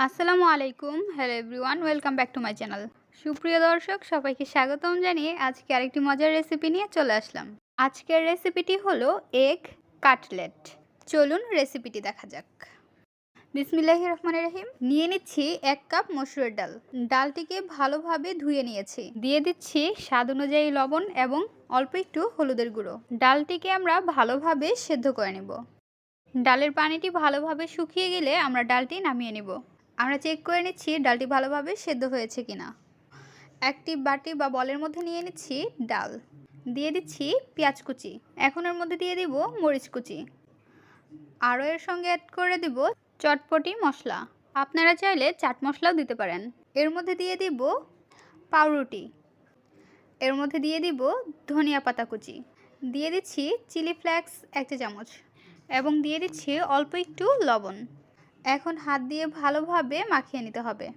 আসসালামু আলাইকুম, hello everyone, welcome back to my channel. সুপ্রিয় দর্শক, সবাইকে স্বাগতম জানিয়ে আজকে আরেকটি মজার রেসিপি নিয়ে চলে আসলাম। আজকের রেসিপিটি হলো এগ কাটলেট। চলুন রেসিপিটি দেখা যাক। বিসমিল্লাহির রহমানির রহিম। নিয়ে নিচ্ছি 1 কাপ মসুরের ডাল। ডালটিকে ভালোভাবে ধুয়ে নিয়েছি। দিয়ে দিচ্ছি স্বাদ অনুযায়ী লবণ এবং অল্প একটু হলুদের গুঁড়ো। ডালটিকে আমরা ভালোভাবে সেদ্ধ করে নেব। ডালের পানিটি ভালোভাবে শুকিয়ে গেলে আমরা ডালটি নামিয়ে নেব। আমরা চেক করে নিচ্ছি ডালটি ভালোভাবে সেদ্ধ হয়েছে কিনা। একটি বাটি বা বলের মধ্যে নিয়ে নিচ্ছি ডাল। দিয়ে দিচ্ছি পেঁয়াজ কুচি। এখন এর মধ্যে দিয়ে দিব মরিচ কুচি। আরও এর সঙ্গে অ্যাড করে দিব চটপটি মশলা। আপনারা চাইলে চাট মশলাও দিতে পারেন। এর মধ্যে দিয়ে দিব পাউরুটি। এর মধ্যে দিয়ে দিব ধনিয়া পাতা কুচি। দিয়ে দিচ্ছি চিলি ফ্লেক্স 1 চা চামচ এবং দিয়ে দিচ্ছি অল্প একটু লবণ। এখন হাত দিয়ে ভালোভাবে মাখিয়ে নিতে হবে।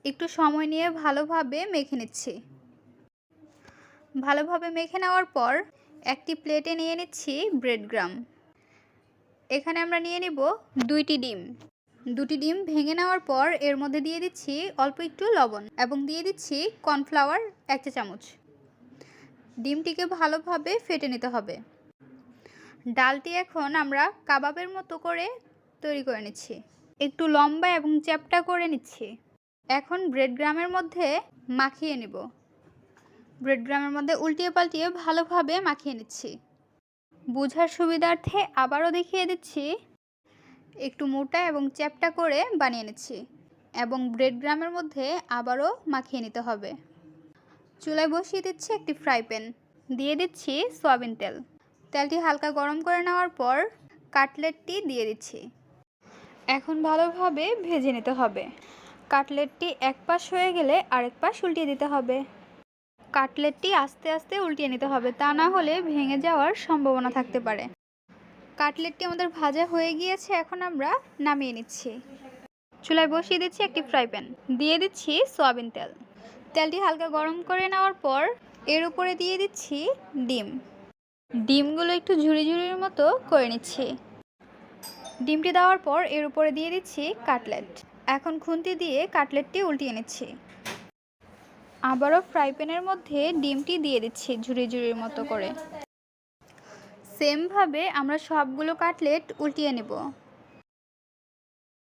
একটু সময় নিয়ে ভালোভাবে মেখে নিচ্ছি। ভালোভাবে মেখে নেওয়ার পর একটি প্লেটে নিয়ে নিচ্ছি ব্রেড গ্রাম। এখানে আমরা নিয়ে নিব 2টি ডিম। 2টি ডিম ভেঙে নেওয়ার পর এর মধ্যে দিয়ে দিচ্ছি অল্প একটু লবণ এবং দিয়ে দিচ্ছি কর্নফ্লাওয়ার 1 চা চামচ। ডিমটিকে ভালোভাবে ফেটে নিতে হবে। ডালটি এখন আমরা কাবাবের মতো করে তৈরি করে নিচ্ছি। একটু লম্বা এবং চ্যাপ্টা করে নিচ্ছি। এখন ব্রেড গ্রামের মধ্যে মাখিয়ে নিব। ব্রেড গ্রামের মধ্যে উল্টিয়ে পাল্টিয়ে ভালোভাবে মাখিয়ে নিচ্ছি। বোঝার সুবিধার্থে আবারও দেখিয়ে দিচ্ছি। একটু মোটা এবং চ্যাপ্টা করে বানিয়ে নিচ্ছি এবং ব্রেড গ্রামের মধ্যে আবারও মাখিয়ে নিতে হবে। চুলায় বসিয়ে দিচ্ছি একটি ফ্রাই প্যান। দিয়ে দিচ্ছি সয়াবিন তেল। তেলটি হালকা গরম করে নেওয়ার পর কাটলেটটি দিয়ে দিচ্ছি। এখন ভালোভাবে ভেজে নিতে হবে। কাটলেটটি এক পাশ হয়ে গেলে আরেক পাশ উল্টিয়ে দিতে হবে। কাটলেটটি আস্তে আস্তে উল্টিয়ে নিতে হবে, তা না হলে ভেঙে যাওয়ার সম্ভাবনা থাকতে পারে। কাটলেটটি আমাদের ভাজা হয়ে গিয়েছে, এখন আমরা নামিয়ে নিচ্ছি। চুলায় বসিয়ে দিচ্ছি একটি ফ্রাই প্যান। দিয়ে দিচ্ছি সয়াবিন তেল। তেলটি হালকা গরম করে নেওয়ার পর এর উপরে দিয়ে দিচ্ছি ডিম। ডিমগুলো একটু ঝুড়ি ঝুড়ির মতো করে নিচ্ছি। ডিমটি দেওয়ার পর এর উপরে দিয়ে দিচ্ছি কাটলেট। এখন খুন্তি দিয়ে কাটলেটটি উল্টিয়ে নিচ্ছি। আবারও ফ্রাই প্যানের মধ্যে ডিমটি দিয়ে দিচ্ছি ঝুড়ি ঝুড়ির মতো করে। সেমভাবে আমরা সবগুলো কাটলেট উল্টিয়ে নেব।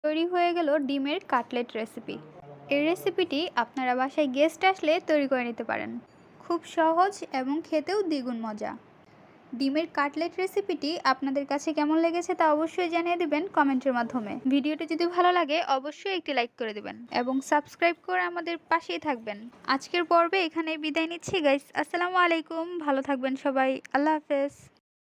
তৈরি হয়ে গেল ডিমের কাটলেট রেসিপি। এই রেসিপিটি আপনারা বাসায় গেস্ট আসলে তৈরি করে নিতে পারেন। খুব সহজ এবং খেতেও দ্বিগুণ মজা। ডিমের কাটলেট রেসিপিটি আপনাদের কাছে কেমন লেগেছে তা অবশ্যই জানিয়ে দিবেন কমেন্টের মাধ্যমে। ভিডিওটি যদি ভালো লাগে অবশ্যই একটি লাইক করে দিবেন এবং সাবস্ক্রাইব করে আমাদের পাশেই থাকবেন। আজকের পর্বে এখানেই বিদায় নিচ্ছি গাইস। আসসালামু আলাইকুম, ভালো থাকবেন সবাই। আল্লাহ হাফেজ।